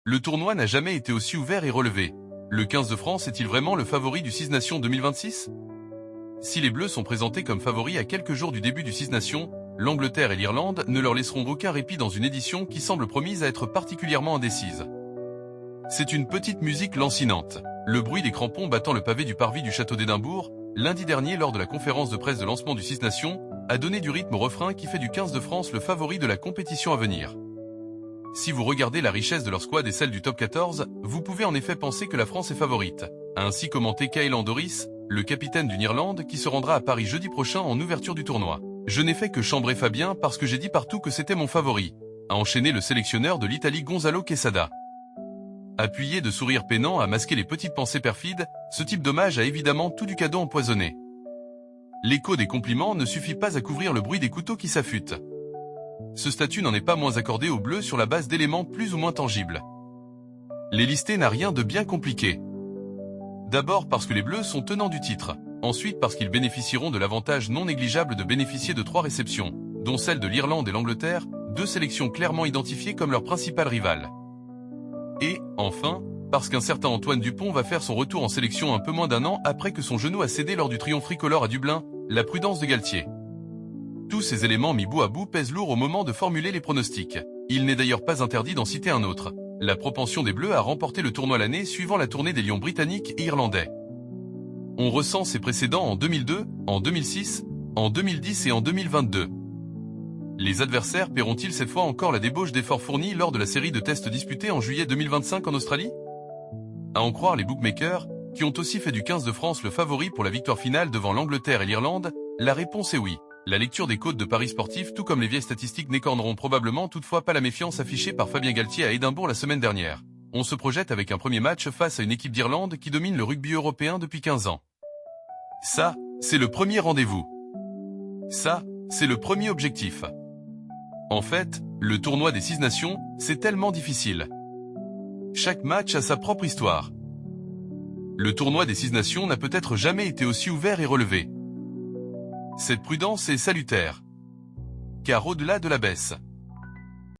Le tournoi n'a jamais été aussi ouvert et relevé. Le 15 de France est-il vraiment le favori du Six Nations 2026? Si les Bleus sont présentés comme favoris à quelques jours du début du Six Nations, l'Angleterre et l'Irlande ne leur laisseront aucun répit dans une édition qui semble promise à être particulièrement indécise. C'est une petite musique lancinante. Le bruit des crampons battant le pavé du parvis du château d'Édimbourg, lundi dernier lors de la conférence de presse de lancement du Six Nations, a donné du rythme au refrain qui fait du 15 de France le favori de la compétition à venir. Si vous regardez la richesse de leur squad et celle du top 14, vous pouvez en effet penser que la France est favorite, a ainsi commenté Caelan Doris, le capitaine d'une Irlande qui se rendra à Paris jeudi prochain en ouverture du tournoi. Je n'ai fait que chambrer Fabien parce que j'ai dit partout que c'était mon favori, a enchaîné le sélectionneur de l'Italie Gonzalo Quesada. Appuyé de sourires peinants à masquer les petites pensées perfides, ce type d'hommage a évidemment tout du cadeau empoisonné. L'écho des compliments ne suffit pas à couvrir le bruit des couteaux qui s'affûtent. Ce statut n'en est pas moins accordé aux Bleus sur la base d'éléments plus ou moins tangibles. Les lister n'a rien de bien compliqué. D'abord parce que les Bleus sont tenants du titre, ensuite parce qu'ils bénéficieront de l'avantage non négligeable de bénéficier de 3 réceptions, dont celle de l'Irlande et l'Angleterre, 2 sélections clairement identifiées comme leurs principales rivales. Et, enfin, parce qu'un certain Antoine Dupont va faire son retour en sélection un peu moins d'un an après que son genou a cédé lors du triomphe tricolore à Dublin, la prudence de Galtier. Tous ces éléments mis bout à bout pèsent lourd au moment de formuler les pronostics. Il n'est d'ailleurs pas interdit d'en citer un autre. La propension des Bleus à remporter le tournoi l'année suivant la tournée des Lions britanniques et irlandais. On ressent ces précédents en 2002, en 2006, en 2010 et en 2022. Les adversaires paieront-ils cette fois encore la débauche d'efforts fournis lors de la série de tests disputée en juillet 2025 en Australie? À en croire les bookmakers, qui ont aussi fait du 15 de France le favori pour la victoire finale devant l'Angleterre et l'Irlande, la réponse est oui. La lecture des codes de paris sportifs tout comme les vieilles statistiques n'écorneront probablement toutefois pas la méfiance affichée par Fabien Galtier à Édimbourg la semaine dernière. On se projette avec un premier match face à une équipe d'Irlande qui domine le rugby européen depuis 15 ans. Ça, c'est le premier rendez-vous. Ça, c'est le premier objectif. En fait, le tournoi des Six Nations, c'est tellement difficile. Chaque match a sa propre histoire. Le tournoi des Six Nations n'a peut-être jamais été aussi ouvert et relevé. Cette prudence est salutaire. Car au-delà de la baisse,